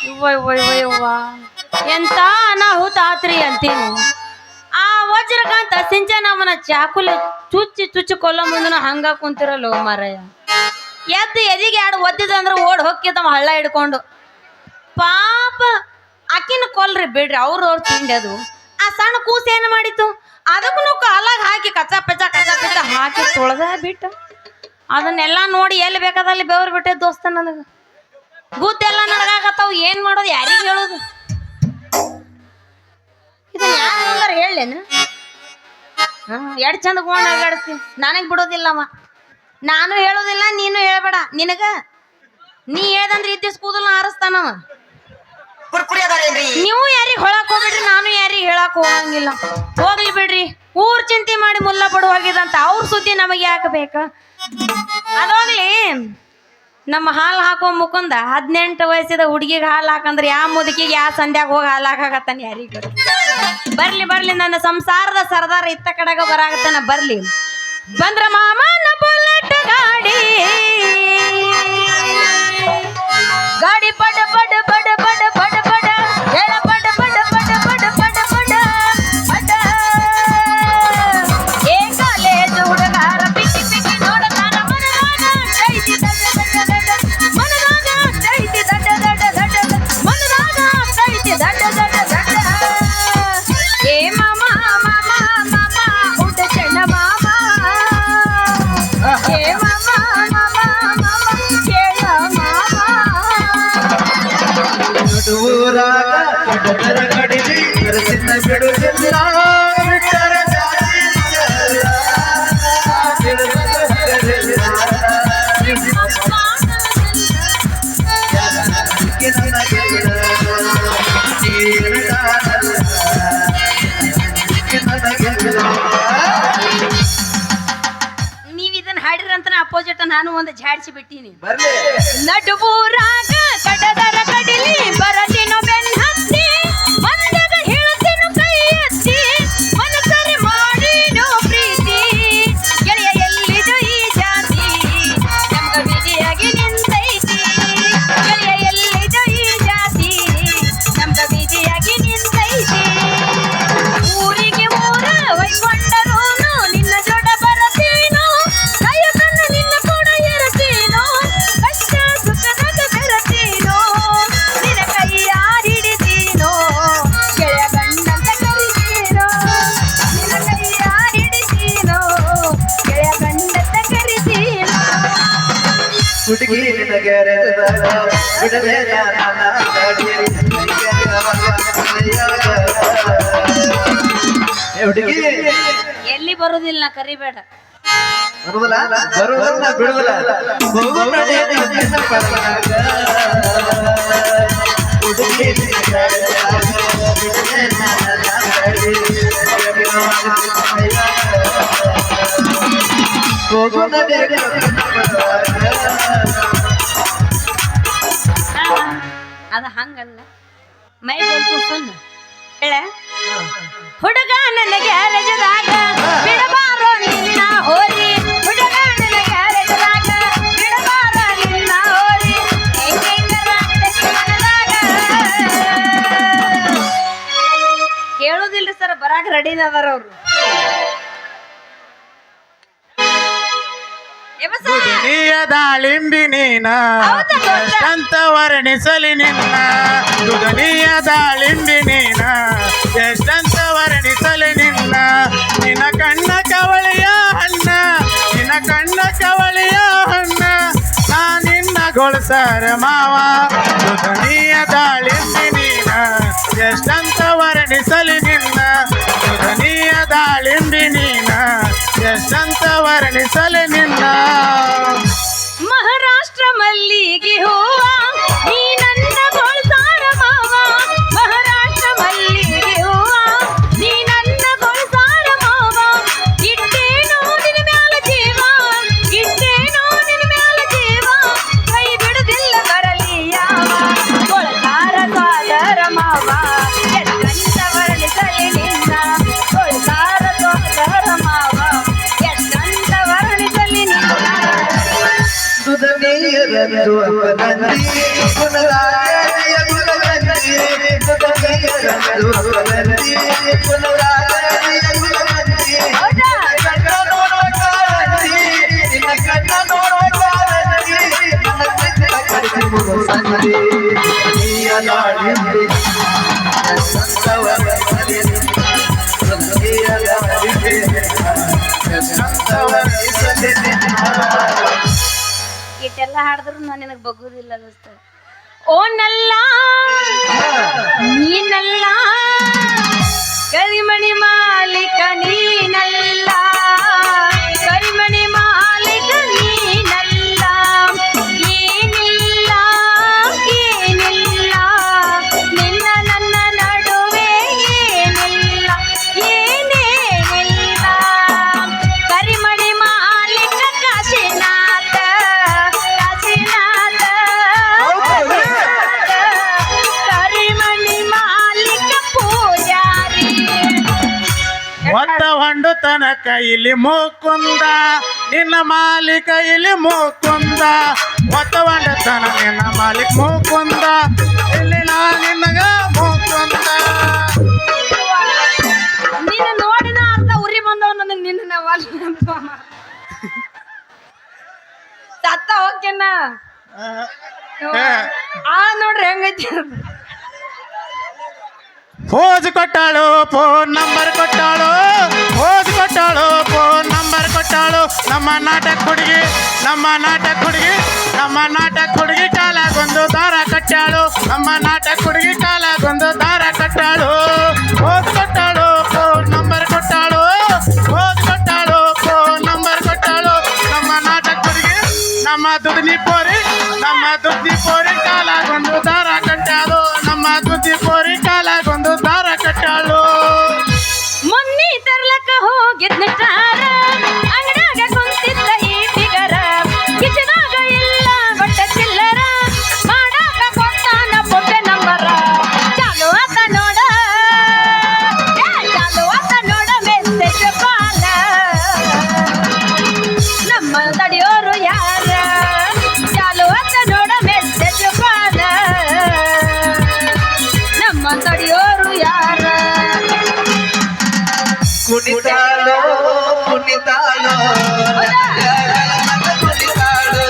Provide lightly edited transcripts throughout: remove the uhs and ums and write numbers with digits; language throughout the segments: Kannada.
ಇವ್ವ ಎಂತ ಅನಾಹುತ ಆತ್ರಿ ಅಂತೀನಿ. ಆ ವಜ್ರಕಾಂತ ಸಿಂಚನವನ ಚಾಕುಲೆ ಚುಚ್ಚಿ ಕೊಲ್ಲೋ ಮುಂದನ ಹಂಗ ಕುಂತಿರಲ್ಲ ಮಾರಾಯ. ಎದಿಗೆ ಎರಡು ಒದ್ದಿದಂದ್ರೆ ಓಡ್ ಹೊಕ್ಕಿದವ ಹಳ್ಳ ಹಿಡ್ಕೊಂಡು. ಪಾಪ ಅಕ್ಕಿನ ಕೊಲ್ರಿ ಬಿಡ್ರಿ, ಅವ್ರ ತಿಂಡಿ ಅದು. ಆ ಸಣ್ಣ ಕೂಸ ಏನು ಮಾಡಿತ್ತು, ಅದಕ್ಕೂ ಕಾಲಾಗ ಹಾಕಿ ಕಚ್ಚ ಪಚ್ಚ ಹಾಕಿ ತೊಳೆದ ಬಿಟ್ಟು ಅದನ್ನೆಲ್ಲ ನೋಡಿ ಎಲ್ಲಿ ಬೇಕಾದಲ್ಲಿ ಬೆವ್ರು ಬಿಟ್ಟೆ ದೋಸ್ತ. ನನಗೆ ಗುದ್ದೆಲ್ಲ ನಡಗಾಕತ್ತಾವ, ಏನ್ ಮಾಡೋದು ಯಾರಿಗೆ ಹೇಳೋದು? ಇದನ್ನ ಯಾರು ಹೇಳೇನು? ಎಡ್ ಚಂದ ಗೋಣ ಆಗಾಡ್ತಿ, ನನಗೆ ಬಿಡೋದಿಲ್ಲವ. ನಾನು ಹೇಳೋದಿಲ್ಲ, ನೀನು ಹೇಳ್ಬೇಡ. ನೀ ಹೇಳ್ದಂದ್ರೆ ಇದ್ದಿಸ್ ಕೂದಲು ಆರಿಸ್ತಾನವ. ನೀವು ಯಾರಿಗೆ ಹೊಳಕ್ ಹೋಗ್ಬಿಡ್ರಿ, ನಾನು ಯಾರಿಗೆ ಹೇಳಕ್ ಹೋಗಂಗಿಲ್ಲ. ಹೋಗ್ಲಿ ಬಿಡ್ರಿ, ಊರ್ ಚಿಂತೆ ಮಾಡಿ ಮುಲ್ಲ ಬಡುವಾಗಿದಂತ ಅವ್ರ ಸುದ್ದಿ ನಮಗೆ ಯಾಕೆ ಬೇಕ? ಅದೋಗ್ಲಿ, ನಮ್ಮ ಹಾಲು ಹಾಕೋ ಮುಕುಂದ 18 ವಯಸ್ಸಿದ ಹುಡುಗಿಗೆ ಹಾಲು ಹಾಕಂದ್ರೆ ಯಾವ ಮುದುಕಿಗೆ ಯಾವ ಸಂಧ್ಯಾಗ ಹೋಗಿ ಹಾಲು ಹಾಕಾಕತ್ತಾನ ಯಾರಿಗೆ? ಬರ್ಲಿ ನನ್ನ ಸಂಸಾರದ ಸರ್ದಾರ ಇತ್ತ ಕಡೆಗ ಬರಾಕತ್ತಾನ. ಬರ್ಲಿ ಬಂದ್ರ ಮಾಮನ ಬುಲೆಟ್ ಗಾಡಿ ಪಡ ಪಡ ಪಡ ಪಡ ಪಡ ಪಡ ಹೇಳ ಪಡ ಪಡ ಪಡ ಪಡ ಪಡ ಪಡ ಪಡ. ಏ ಕಾಲೇಜ್ ಹುಡುಗಾರ ಪಿಕ್ಕಿ ಪಿಕ್ಕಿ ನೋಡತಾನ ಮನದಾಗ ಚೈತಿ ದಡ್ಡ ದಡ್ಡ ದಡ್ಡ ಮನದಾಗ ಚೈತಿ ದಡ್ಡ ದಡ್ಡ ದಡ್ಡ ಮನದಾಗ ಚೈತಿ ದಡ್ಡ ದಡ್ಡ ದಡ್ಡ. ಏ ಮಾಮ ಮಾಮ ಮಾಮ ಉಡ್ಡ ಚೆನ್ನ ಮಾಮ. ಏ ಮಾಮ ಮಾಮ ಮಾಮ ಕೇಳ ಮಾಮ. ನೀವ್ ಇದನ್ನ ಹಾಡಿರಂತ ಅಪೋಸಿಟ್ ನಾನು ಒಂದು ಝಾಡ್ಸಿ ಬಿಟ್ಟೀನಿ. ನಡುವೂರಾಗ ಕಡದರ ಕಡಿಲಿ ಬರದಿನೋ ಬೆನ್ ಹತ್ತಿ ಮಂದಾಗ ಹೇಳ್ತೀನು ಕೈ ಎತ್ತಿ ಮನಸರಿ ಮಾಡಿನೋ ಪ್ರೀತಿ ಗೆಳೆಯ ಎಲ್ಲಿದು ಈ ಜಾತಿ ನಮ್ಗ ವಿಧಿಯಾಗಿ ನಿಂತೈತಿ. ಗೆಳೆಯ ಎಲ್ಲಿದು ಈ ಜಾತಿ ನಮ್ಗ ವಿಧಿಯಾಗಿ ನಿಂತೈತಿ. ಊರಿಗೆ ಊರ ಹೊಯ್ಕೊಂಡರೂನು ನಿನ್ನ ಜೋಡ ಬರತೀನೋ ಕೈಯ ಕಣ್ಣ ನಿನ್ನ ಕೂಡ ಇರತೀನೋ ಕಷ್ಟ ಸುಖದಾಗ ಬೆರತೀನೋ ನಿನ್ನ ಕೈಯ ಹಿಡಿತೀನೋ ಗೆಳೆಯ ಗಂಡಂತ ಕರಿತೀನೋ ನಿನ್ನ ಕೈಯ ಹಿಡಿತೀನೋ ಗೆಳೆಯ ಗಂಡಂತ ಕರಿತೀನೋ. ಹುಡುಗಿ ನಿನಗೆ ಬಿಡಲೇ ಹುಡುಗಿ ಎಲ್ಲಿ ಬರುದಿಲ್ಲ, ಕರಿಬೇಡ. ಬರುವುದಲ್ಲ ಬಿಡುವುದಿಲ್ಲ. ಅದ ಹಂಗಲ್ಲ, ಮೈ ಬಂತು ಸುಣ್ಣ ಹೇಳ. ಹುಡುಗ ನನ್ನ ಗ್ಯಾರೇಜದಾಗ ಬಿಡಬಾರೋ ನಿನ್ನ ಹೋರಿ. ಹುಡುಗ ನನ್ನ ಗ್ಯಾರೇಜದಾಗ ಬಿಡಬಾರೋ ನಿನ್ನ ಹೋರಿ. ಕೇಳುದಿಲ್ರಿ ಸರ್, ಬರಾಕ ರೆಡಿ ಅದಾರ ಅವ್ರು. ದುನಿಯ ದಾಳಿಂಬಿ ನೀನ ಎಷ್ಟಂತ ವರ್ಣಿಸಲಿ ನಿನ್ನ. ದುನಿಯ ದಾಳಿಂಬಿ ನೀನ ಎಷ್ಟಂತ ವರ್ಣಿಸಲಿ ನಿನ್ನ. ನಿನ್ನ ಕಣ್ಣ ಕವಳಿಯ ಹಣ್ಣ, ನಿನ್ನ ಕಣ್ಣ ಕವಳಿಯ ಹಣ್ಣ ನಾ ನಿನ್ನ ಗೊಳಸಾರ ಮಾವ. ದುನಿಯ ದಾಳಿಂಬಿ ನೀನ ಎಷ್ಟಂತ ವರ್ಣಿಸಲಿ ನಿನ್ನ. ದುನಿಯ ದಾಳಿಂಬಿ ನೀನ ಎಷ್ಟಂತ ವರ್ಣಿಸಲಿ ನಿನ್ನ. ಮಹಾರಾಷ್ಟ್ರ ಮಲ್ಲಿಗೆ ಹೂವ ನೀ ನನ್ನ ಗೊಳಸಾರ ಮಾವ. ಮಹಾರಾಷ್ಟ್ರ ಮಲ್ಲಿಗೆ ಹೂವ ನೀ ನನ್ನ ಗೊಳಸಾರ ಮಾವ. ಇಟ್ಟೇನೋ ನಿನ್ನ ಮ್ಯಾಲ ಜೀವ, ಇಟ್ಟೇನೋ ನಿನ್ನ ಮ್ಯಾಲ ಜೀವ. ಕೈ ಬಿಡುದಿಲ್ಲ ಬರಲಿ ಯಾವ ಗೊಳಸಾರ ಸೋದರ ಮಾವ. ಎಷ್ಟಂತ ವರ್ಣಿಸಲಿ ನಿನ್ನ ಗೊಳಸಾರ ಸೋದರ ಮಾವ. ಎಷ್ಟಂತ ವರ್ಣಿಸಲಿ ನಿನ್ನ. ಸುಧನೀಯರಂದು ಅಪನಂದಿ ಪುನರಾಯ ದಾಳಿಂಬಿ ಎಷ್ಟಂತವರೆಸಲಿ ದುದನಿಯ ದಾಳಿಂಬಿ ಎಷ್ಟಂತವರೆಸಲಿ ಇಟ್ಟೆಲ್ಲ ಹಾಡಿದ್ರು ನಾನು ನಿನಗೆ ಬಗ್ಗುದಿಲ್ಲ ದೋಸ್ತ. ಓ ನಲ್ಲ ನೀನಲ್ಲ ಕರಿಮಣಿ ಮಾಲೀಕ ನೀನಲ್ಲ, ಕರಿಮಣಿ ಮಾಲೀಕ ನೀನಲ್ಲ, ಏನಿಲ್ಲ ಏನಿಲ್ಲ ನಿನ್ನ ನನ್ನ ನಡುವೆ ಏನಿಲ್ಲ ಏನೇನಿಲ್ಲ, ಕರಿಮಣಿ ಮಾಲೀಕ ಕಾಶಿನಾಥ ಕಾಶಿನಾಥ, ಕರಿಮಣಿ ಮಾಲೀಕ ಪೂಜಾರಿ. ಒತ್ತ ಹೊಂಡು ತನಕ ಇಲ್ಲಿ ಮುಕುಂದ ನಿನ್ನ ಮಾಲೀಕ ಇಲ್ಲಿ ಮುಕುಂದ, ಒತ್ತ ಹೊಂಡ ತನ ನಿನ್ನ ಮಾಲೀಕ ಮುಕುಂದ ಇಲ್ಲಿ ನಾ ನಿನ್ನಗ ಮುಕುಂದ. ನೀನು ನೋಡಿನ ಅರ್ಧ ಉರಿ ಬಂದವ್ ನನಗೆ ನಿನ್ನ ನಾವಲ್ಲ ಸತ್ತ ಹೋಗ್ಯನ ಆ ನೋಡ್ರಿ ಹೆಂಗೈತಿ ಅದು. Pose ಕೊಟ್ಟಾಳು phone number ಕೊಟ್ಟಾಳು, pose ಕೊಟ್ಟಾಳು phone number ಕೊಟ್ಟಾಳು. ನಮ್ಮ ನಾಟಕ ಹುಡುಗಿ ನಮ್ಮ ನಾಟಕ ಹುಡುಗಿ ನಮ್ಮ ನಾಟಕ ಹುಡುಗಿ ಕಾಲಾಗೊಂದು ದಾರ ಕಟ್ಟಾಳು, ನಮ್ಮ ನಾಟಕ ಹುಡುಗಿ ಕಾಲಾಗೊಂದು ದಾರ ಕಟ್ಟಾಳು. Pose ಕೊಟ್ಟಾಳು phone number ಕೊಟ್ಟಾಳು, pose ಕೊಟ್ಟಾಳು phone number ಕೊಟ್ಟಾಳು. ನಮ್ಮ ನಾಟಕ ಹುಡುಗಿ ನಮ್ಮ ದುಡ್ನಿ ಪೋರಿ ನಮ್ಮ ದುಡ್ನಿ ಪೋರಿ ಕಾಲಾಗೊಂದು ದಾರ ಕಟ್ಟಾಳು, ನಮ್ಮ ದುಡ್ನಿ ಪೋರಿ ಕಾಲಾಗೊಂದು ದಾರ ಕಟ್ಟಾಳು. ಮೊನ್ನೆ ತರ್ಲಕ್ಕ ಹೋಗಿದ್ನ ಟಾರ ಅಂಗಡ್ಯಾಗ ಕುಂತಿದ್ದ ಈ ಫಿಗರ, ಕಿಚದಾಗ ಇಲ್ಲ ಬಟ್ಟ ಚಿಲ್ಲರ, ಮಾಡಾಕ ಕೊಟ್ಟಾನ ಬೊಬ್ಬೆ ನಂಬರ. ಚಾಲು ಆತ ನೋಡ ಚಾಲು ಆತ ನೋಡ ಮೆಸೇಜ್ ಬಾಲ, ನಮ್ಮ ತಡಿಯೋರು ಯಾರ, ಚಾಲು ಆತ ನೋಡ ಮೆಸೇಜ್ ಬಾಲ, ನಮ್ಮ ತಡಿಯೋರು ಯಾರ. ಕುಣಿತಾಳೋ ಕುಣಿತಾಳೋ ಕುಣಿತಾಳೋ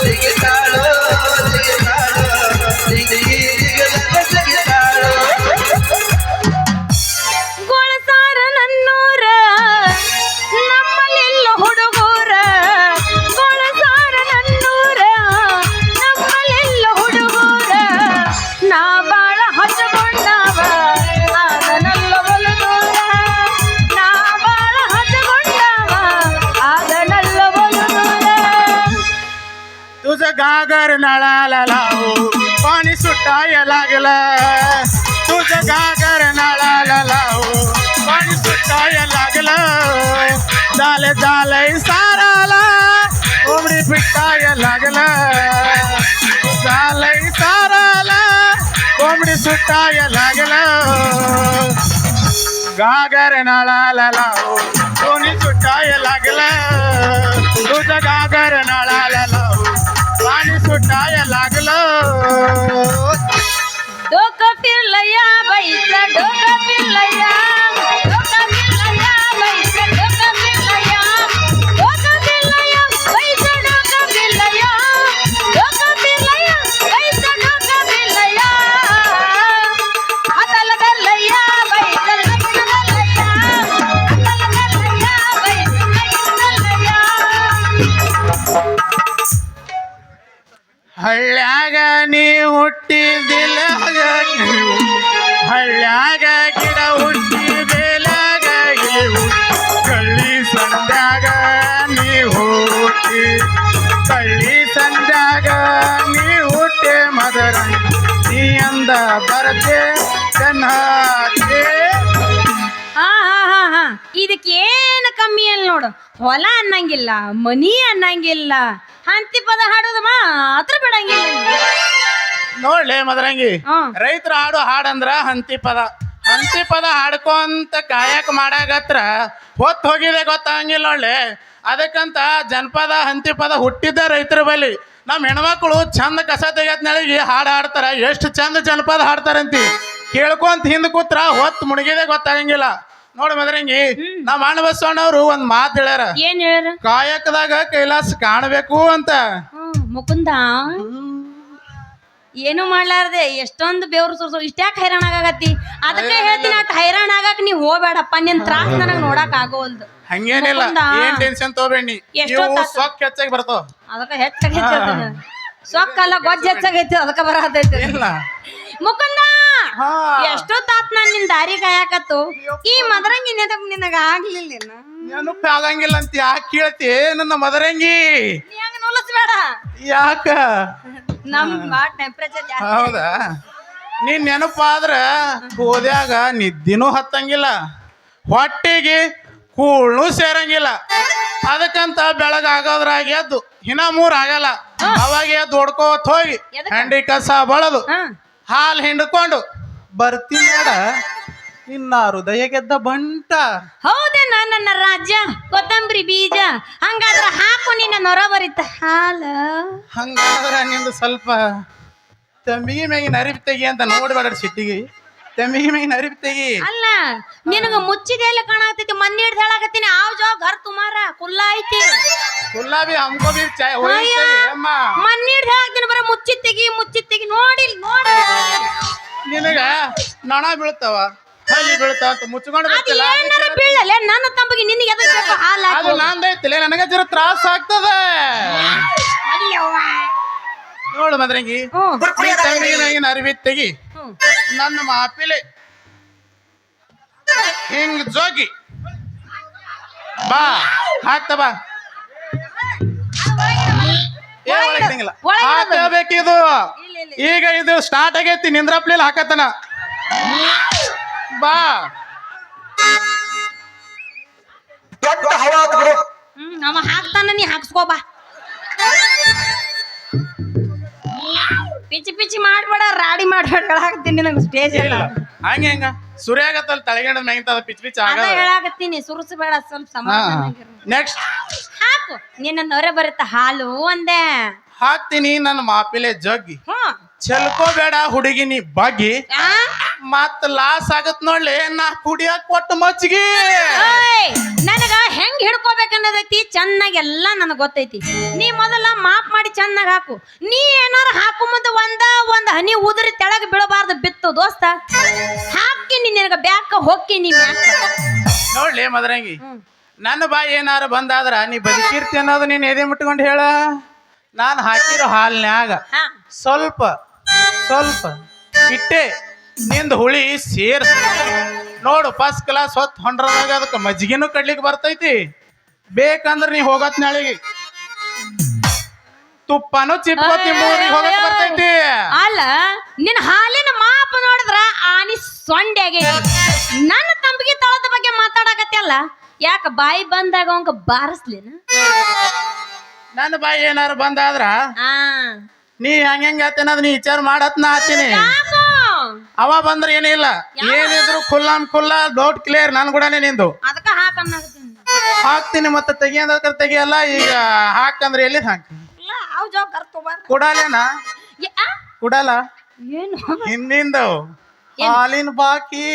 ಜಿಗಿತಾಳೋ ಜಿಗಿತಾಳೋ ಜಿಗಿತಾಳೋ. ಗೊಳಸಾರ ನನ್ನೂರ ನಮ್ಮಲ್ಲೆಲ್ಲ ಹುಡುಗೂರ, ಗೊಳಸಾರ ನನ್ನೂರ ನಮ್ಮಲ್ಲೆಲ್ಲ ಹುಡುಗೂರ, ನಾ ಬಾಳ ಹಚ್ಚಗೊಂಡವ ಆದನಲ್ಲ ಬಲದೂರ, ನಾ ಬಾಳ ಹಚ್ಚಗೊಂಡವ ಆದನಲ್ಲ ಬಲದೂರ. तुझं घागर नळाला लावू पाणी सुटाय लागलं, तुझं घागर नळाला लावू पाणी सुटाय लागलं. झालं झालंय साराला कोंबडी पिटाय लागलं, झालंय साराला कोंबडी सुटाय लागलं. घागर नळाला लावू कोणी सुटाय लागलं, तुझं घागर नळाला लावू पाणी सुटाय लागलं. डोकं फिरलं या बाईचं डोकं फिरलं या, डोकं फिरलं या बाईचं डोकं फिरलं या, डोकं फिरलं या बाईचं डोकं फिरलं या, डोकं फिरलं या बाईचं डोकं फिरलं या, हाताला धरलं या बाईचं लगीन झालं या, हाताला धरलं या बाईचं लगीन झालं या. ಹಳ್ಳ್ಯಾಗ ನೀ ಹುಟ್ಟಿದಿಲ್ಲ ಹಳ್ಳ್ಯಾಗ ಗಿಡ ಹುಟ್ಟಿ ಬೇಲಾಗ ಇವು ಕಳ್ಳಿ ಸಂದ್ಯಾಗ ನೀ ಹುಟ್ಟಿ, ಕಳ್ಳಿ ಸಂದ್ಯಾಗ ನೀ ಹುಟ್ಟೆ ಮದರ ನೀ ಅಂದ ಬರತೆ ಚೆನ್ನಾಗೆ. ಹಾ ಹಾ ಹಾ ಹಾ ಇದಕ್ಕೇನು ಕಮ್ಮಿ ಅಲ್ಲ ನೋಡು, ಹೊಲ ಅನ್ನಂಗಿಲ್ಲ ಮನಿ ಅನ್ನಂಗಿಲ್ಲ, ಹಂತಿ ಪದ ಹಾಡೋದು ಮಾತ್ರ ಬಿಡಂಗಿಲ್ಲ. ನೋಡ್ಲೆ ಮದರಂಗಿ, ಹ್ಮ್. ರೈತರ ಹಾಡು ಹಾಡಂದ್ರ ಹಂತಿ ಪದ, ಹಂತಿ ಪದ ಹಾಡ್ಕೊಂತ ಕಾಯಕ ಮಾಡಾಗತ್ರ ಹೊತ್ತು ಹೋಗಿದೆ ಗೊತ್ತಾಗಂಗಿಲ್ಲ ನೋಡ್ಲೆ. ಅದಕ್ಕಂತ ಜನಪದ ಹಂತಿ ಪದ ಹುಟ್ಟಿದ್ದ ರೈತರ ಬಳಿ. ನಮ್ಮ ಹೆಣ್ಮಕ್ಳು ಚಂದ ಕಸ ತೆಗೆತ್ ನಳಿಗೆ ಹಾಡು ಹಾಡ್ತಾರ, ಎಷ್ಟು ಚಂದ ಜನಪದ ಹಾಡ್ತಾರಂತಿ ಕೇಳ್ಕೊಂತ ಹಿಂದ್ ಕೂತ್ರ ಹೊತ್ತು ಮುಳುಗಿದೆ ಗೊತ್ತಾಗಂಗಿಲ್ಲ. ನೋಡಿ ಮದರಂಗಿ, ನಮ್ಮ ಅಣ್ಣ ಬಸವಣ್ಣವ್ರು ಒಂದ್ ಮಾತು ಹೇಳ್ಯಾರ, ಏನ್ ಹೇಳ್ಯಾರ? ಕಾಯಕದಾಗ ಕೈಲಾಸ ಕಾಣಬೇಕು ಅಂತ. ಮುಕುಂದ ಏನು ಮಾಡ್ಲಾರ್ದೆ ಎಷ್ಟೊಂದು ಬೆವ್ರು ಸುರ್ಸು ಇಷ್ಟ್ಯಾಕ್ ಹೈರಾಣ ಆಗತಿ ಅದಕ್ಕೆ ಹೇಳ್ತೀನಿ ಅಟ್ ಹೈರಾಣ ಆಗಕ್ ನೀ ಹೋಗ್ಬೇಡಪ್ಪ ನಿನ್ ತ್ರಾಸ್ ನನಗ್ ನೋಡಕ್ ಆಗೋಲ್ದು ಹಂಗೇನಿಲ್ಲ ಮುಕುಂದ. ಏನ್ ಟೆನ್ಷನ್ ತಗೋಬೇಡಿ ಎಷ್ಟೊತ್ತಾತು? ಸೊಕ್ಕ ಹೆಚ್ಚಾಗಿ ಬರ್ತಾವ ಅದಕ್ಕ ಹೆಚ್ಚಾಗೈತಿ ಸೊಕ್ಕಲ್ಲ ಗೊಜ್ಜ ಹೆಚ್ಚಾಗೈತಿ ಅದಕ್ಕ ಬರತೈತಿ ಇಲ್ಲ ಮುಕುಂದ ಹಾ ಎಷ್ಟೊತ್ತಾತ್ ನಾನ್ ನಿನ್ ದಾರಿ ಕಾಯಕತ್ತು ಈ ಮದರಂಗಿ ನೆನಪು ನಿನಗ ಆಗ್ಲಿಲ್ಲ ನೆನಪು ಆಗಂಗಿಲ್ಲ ಅಂತ ಯಾಕೆ ಕೇಳ್ತಿ ನನ್ನ ಮದರಂಗಿ ನೀ ಹಂಗ ನೋಲಿಸ್ಬೇಡ ಯಾಕ ನಮ್ ಬಾಳ ಟೆಂಪರೇಚರ್ ಜಾಸ್ತಿ ಹೌದಾ ನೀನ್ ನೆನಪಾದ್ರ ಹೋದ್ಯಾಗ ನಿದ್ದಿನೂ ಹತ್ತಂಗಿಲ್ಲ ಹೊಟ್ಟೆಗೆ ಕೂಳ್ನು ಸೇರಂಗಿಲ್ಲ ಅದಕ್ಕಂತ ಬೆಳಗಾಗೋದ್ರಾಗ ಎದ್ದು ಇನ್ನ 3 ಆಗಲ್ಲ ಅವಾಗ ಎದ್ದು ಹೊಡ್ಕೋತ್ ಹೋಗಿ ಎದಕ್ಕ? ಹಂಡಿ ಕಸ ಬಳದು ಹಾ ಹಾಲು ಹಿಂಡ್ಕೊಂಡು ಬರ್ತೀನಿ ನೋಡ ನಿನ್ನ ಹೃದಯ ಗೆದ್ದ ಬಂಟ ಹೌದೇನ ನನ್ನ ರಾಜ್ಯ ಕೊತ್ತಂಬರಿ ಬೀಜ ಹಂಗಾದ್ರ ಹಾಕು ನಿನ್ನ ನೊರ ಬರಿತ ಹಾಲ ಹಂಗಾದ್ರ ನಿಂದು ಸ್ವಲ್ಪ ತಂಬಿಗೆ ಮ್ಯಾಗಿನ ಅರಿವಿ ತೆಗಿ ಅಂತ ನೋಡ್ಬೇಡ ಸಿಟ್ಟಿಗೆ ತಂಬಿಗೆ ಮ್ಯಾಗಿನ ಅರಿವಿ ತೆಗಿ ಅಲ್ಲ ನಿನಗ ಮುಚ್ಚಿದೆಲ್ಲ ಕಾಣಾಕತೈತಿ ಮಣ್ಣಿ ಹಿಡ್ದು ಹೇಳಾಕತ್ತೀನಿ ಆವ್ ಜೋ ಘರ್ ತುಮಾರ ಕುಲ್ಲ ಐತಿ ಗುಲಾಬಿ ಹಮ್ಕೋ ಬಿ ಚಾಯ್ ಹೋಯ್ ಅಯ್ಯ. ಚಾಯ್ ಅಮ್ಮ ಮಣ್ಣಿ ಹಿಡ್ದು ಹೇಳಾಕತ್ತೀನಿ ಬರ ಮುಚ್ಚಿ ತೆಗಿ ನೋಡಿ ನೋಡಿ ನಿನಗ ನೊಣ ಬೀಳ್ತಾವ ಹಲ್ಲಿ ಬೀಳ್ತಾವ ಅಂತ ಮುಚ್ಕೊಂಡು ಅದ್ ಬರ್ತಿಲ್ಲ ಏನಾರ ಬೀಳಲೆ ನನ್ನ ತಂಬಿಗೆ ನಿನಗೆ ಎದಕ್ ಬೇಕು ಹಾಲ ಅದು ನಂದೈತಿಲ್ಲ ನನಗ ಜರ ತ್ರಾಸ ಆಗ್ತದ ನೋಡು ಮದ್ರಂಗಿ ಈ ತಂಬಿಗೆ ಮ್ಯಾಗಿನ ಅರಿವಿ ತೆಗಿ ನನ್ನ ಮಾಪಿಲೆ ಹಿಂಗ್ ಜೋಗಿ ಬಾ ಹಾಕ್ತ ಬಾ ಹಾಕಬೇಕಿದು ಈಗ ಇದು ಸ್ಟಾರ್ಟ್ ಆಗೈತಿ ನಿಂದ್ರಪ್ಲಿಲ್ ಹಾಕತನ ಬಾ ಅವ ಹಾಕ್ತಾನ ನೀ ಹಾಕ್ಸ್ಕೋ ಬಾ ಪಿಚಿ ಮಾಡ್ಬೇಡ ರಾಡಿ ಮಾಡ್ಬೇಡ ಹೇಳಾಕತ್ತೀನಿ ನಿನಗೆ ಸ್ಟೇಜ್ ಎಲ್ಲ ಹಂಗೆ ಹೆಂಗ ಸುರಿ ಆಗತ್ತಲ್ಲ ತಳಗಡೆ ಮ್ಯಾಗಿಂತ ಪಿಚ್ ಪಿಚ್ ಅದ ಆಗದ ಹೇಳಾಕತ್ತೀನಿ ಸುರುಸಬೇಡ ಸ್ವಲ್ಪ ಸಮಾಧಾನ ನೆಕ್ಸ್ಟ್ ಹಾಕು ನಿನ್ನ ನೊರೆ ಬರುತ್ತ ಹಾಲು ಅಂದೆ ಹಾಕ್ತೀನಿ ನನ್ನ ಮಾಪಿಲೆ ಜಗ್ಗಿ ಹ್ಮ್ ಚೆಲ್ಕೋಬೇಡ ಹುಡುಗಿ ನೀ ಬಗ್ಗಿ ಆ? ಮತ್ ಲಾಸ್ ಆಗತ್ ನೋಡ್ಲಿ ನಾ ಕುಡಿಯಾಕ ಕೊಟ್ಟು ಮಚ್ಚಿಗೆ ಓಯ್, ನನಗ ಹೆಂಗ್ ಹಿಡ್ಕೋಬೇಕನ್ನೋದೈತಿ ಚೆನ್ನಾಗಿ ಎಲ್ಲ ನನಗ್ ಗೊತ್ತೈತಿ ನೀ ಮೊದಲ ಮಾಪ್ ಮಾಡಿ ಚೆನ್ನಾಗಿ ಹಾಕು ನೀ ಏನಾರ ಹಾಕು ಮುಂದೆ ಒಂದ್ ಹನಿ ಉದುರಿ ತೆಳಗ್ ಬೀಳಬಾರ್ದು ಬಿತ್ತು ದೋಸ್ತ ಹಾಕಿನಿ ನಿನಗ ಬ್ಯಾಕ ಹೊಕ್ಕಿನಿ ಮ್ಯಾಕ ನೋಡ್ಲಿ ಮದರಂಗಿ ನನ್ನ ಬಾಯಿ ಏನಾರ ಬಂದಾದ್ರ ನೀ ಬದುಕಿರ್ತಿ ಅನ್ನೋದು ನೀನ್ ಎದೆ ಮುಟ್ಕೊಂಡು ಹೇಳ ನಾನು ಹಾಕಿರೋ ಹಾಲ್ನ್ಯಾಗ ಹಾ ಸ್ವಲ್ಪ ಇಟ್ಟೆ ನಿಂದ ಹುಳಿ ಸೇರ್ ನೋಡು ಫಸ್ಟ್ ಕ್ಲಾಸ್ ಹೊತ್ತು ಹೊಂಡ್ರದಾಗ ಅದಕ್ಕೆ ಮಜ್ಜಿಗೆನೂ ಕಡ್ಲಿಕ್ಕೆ ಬರ್ತೈತಿ ಬೇಕಂದ್ರೆ ನೀ ಹೋಗತ್ ನಾಳೆಗೆ ತುಪ್ಪನೂ ಚಿಪ್ಪತ್ತಿ ಮೂರಿಗೆ ಹೋಗಕ್ ಬರ್ತೈತಿ ಅಲ್ಲ ನಿನ್ನ ಹಾಲಿನ ಮಾಪ ನೋಡಿದ್ರ ಆನಿ ಸೊಂಡೆ ಆಗೈತಿ ನನ್ನ ತಂಬಿಗೆ ತಳದ ಬಗ್ಗೆ ಮಾತಾಡಕತ್ತಲ್ಲ ಯಾಕ ಬಾಯಿ ಬಂದಾಗ ಅವಂಗ ಬಾರಿಸ್ಲಿನ ನನ್ನ ಬಾಯಿ ಏನಾರ ಬಂದಾದ್ರ ಆ ನೀ ಹೆಂಗ ಅನ್ನೋದು ನೀ ವಿಚಾರ ಮಾಡತ್ ನಾ ಆತೀನಿ ಯಾಕೋ ಅವ ಬಂದ್ರೆ ಏನಿಲ್ಲ ಏನಿದ್ರು ಖುಲ್ಲಾ ಡೌಟ್ ಕ್ಲಿಯರ್ ನನ್ ಕೂಡನೇ ನಿಂದು ಅದಕ್ಕ ಹಾಕನ್ನಾಗತ್ತೀನಿ ಹಾಕ್ತೀನಿ ಮತ್ತೆ ತೆಗಿಯೋದಕ್ಕೆ ತೆಗಿಯಲ್ಲ ಈಗ ಹಾಕಂದ್ರೆ ಎಲ್ಲಿ ಹಾಕ್ತೀನಿ ಇಲ್ಲ ಅವ್ ಜೋ ಕರ್ತೋಬಾರ ಕೊಡಲೇನಾ ಕೊಡಲ್ಲ ಏನು ಹಿಂದಿಂದು ಹಾಲಿನ ಬಾಕಿ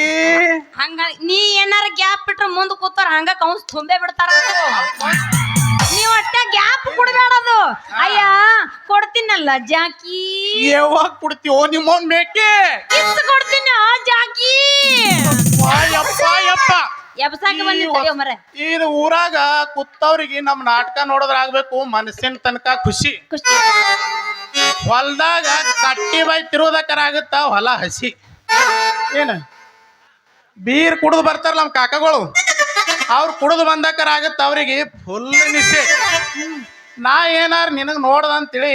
ಹಂಗ ನೀ ಏನಾರ ಗ್ಯಾಪ್ ಬಿಟ್ರೆ ಮುಂದ್ ಕೂತಾರ ಹಂಗ ಕೌನ್ಸ್ ತುಂಬೆ ಬಿಡ್ತಾರ ನೀವ್ ಅಟ್ಟ ಗ್ಯಾಪ್ ಕೊಡ್ಬೇಡದು ಅಯ್ಯ ಕೊಡ್ತೀನಲ್ಲ ಜಾಕಿ ಯಾವಾಗ ಕೊಡ್ತೀವೋ ನಿಮ್ಮನ್ ಬೇಕೆ ಕಿತ್ತು ಕೊಡ್ತೀನಿ ಜಾಕಿ ಯಪ್ಪ ಎಬ್ಸಾಕ ಬಂದಿರ್ತೀವಿ ಮರ ಇದು ಊರಾಗ ಕೂತವ್ರಿಗೆ ನಮ್ ನಾಟಕ ನೋಡೋದ್ರಾಗ್ಬೇಕು ಮನಸ್ಸಿನ ತನಕ ಖುಷಿ ಖುಷಿ ಹೊಲ್ದಾಗ ಕಟ್ಟಿ ಬಾಯಿ ತಿರುವುದಕ್ಕರ ಆಗುತ್ತ ಹೊಲ ಹಸಿ ಏನ ಬೀರ್ ಕುಡಿದು ಬರ್ತಾರ ನಮ್ ಕಾಕಗಳು ಅವ್ರು ಕುಡಿದು ಬಂದಕ್ಕರ ಆಗುತ್ತ ಅವ್ರಿಗೆ ಫುಲ್ ನಿಶೆ ನಾ ಏನಾರ ನಿನಗ್ ನೋಡ್ದ ಅಂತೇಳಿ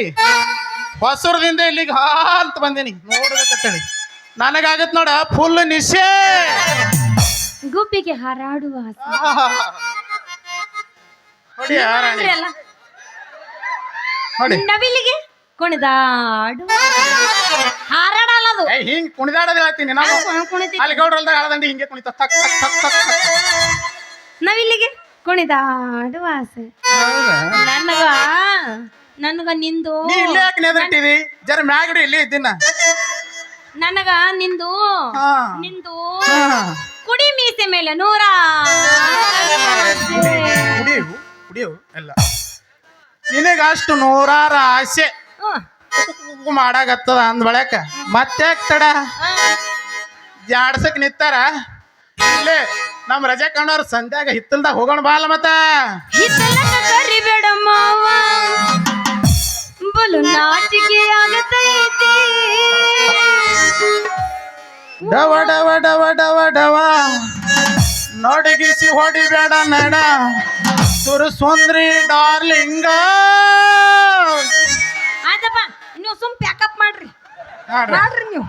ಹೊಸೂರದಿಂದ ಇಲ್ಲಿಗೆ ಹಾಲ್ತ ಬಂದೀನಿ ನೋಡ್ಬೇಕಂತೇಳಿ ನನಗಾಗತ್ ನೋಡ ಫುಲ್ ನಿಶೆ ಗುಬ್ಬಿಗೆ ಹಾರಾಡುವ ಆಸೆ. ನೋಡಿ ಯಾರಾಣಿ ನೋಡ್ರಿ ಅಲ್ಲ, ನೋಡಿ ನವಿಲಿಗೆ ಕುಣಿದಾಡು ಹಾರಾಡಲ್ಲ ಅದು ಹಿಂಗ್ ಕುಣಿದಾಡೋದ್ ಹೇಳ್ತೀನಿ ನಾವು ಕುಣಿತಿ ಅಲ್ಲಿ ಗೌಡ್ರಲ್ದಾಗ ಆಳದಂಡಿ ಹಿಂಗೆ ಕುಣಿತ ತಕ್ ತಕ್ ತಕ್ ತಕ್ ತಕ್. ನವಿಲಿಗೆ ಕುಣಿದಾಡುವ ಆಸೆ ನನಗ ನಿಂದು ನೀ ಇಲ್ಲೇ ಯಾಕೆ ನೆದರ್ತೀವಿ ಜರ ಮ್ಯಾಗಡಿ ಇಲ್ಲಿ ಇದ್ದೀನ ನನಗ ನಿಂದು ಹಾ. ನಿಂದು ಹಾ. ಕುಡಿ ಮೀಸೆ ಮೇಲೆ ನೂರ ಕುಡಿಯು ಕುಡಿಯು ಎಲ್ಲ ನಿನಗ ಅಷ್ಟು ನೂರಾರ ಆಸೆ ಮಾಡಾಕತ್ತದ ಅಂದ್ ಬಳಕ ಮತ್ತೆ ತಡ ಜಾಡ್ಸಕ್ ನಿತ್ತಾರ ಇಲ್ಲೇ ನಮ್ ರಜೆ ಕಂಡವ್ರ ಸಂಧ್ಯಾಗ ಹಿತ್ತಲ್ದಾಗ ಹೋಗೋಣ ಬಾಲ ಮತ್ತ ಹಿತ್ತಲಕ್ಕ ಕರಿಬೇಡ ಮಾವ ಬಲು ನಾಚಿಕೆ ಆಗತೈತಿ ಡವ ಡವ ಡವ ಡವ ಡವ ನೋಡಿಗಿಸಿ ಹೊಡಿಬೇಡ ನಡ ಸುರು ಸುಂದ್ರಿ ಡಾರ್ಲಿಂಗ ಆಯ್ತಪ್ಪ ನೀವು ಸುಮ್ ಪ್ಯಾಕಪ್ ಮಾಡ್ರಿ ನೋಡ್ರಿ ಮಾಡ್ರಿ ನೀವು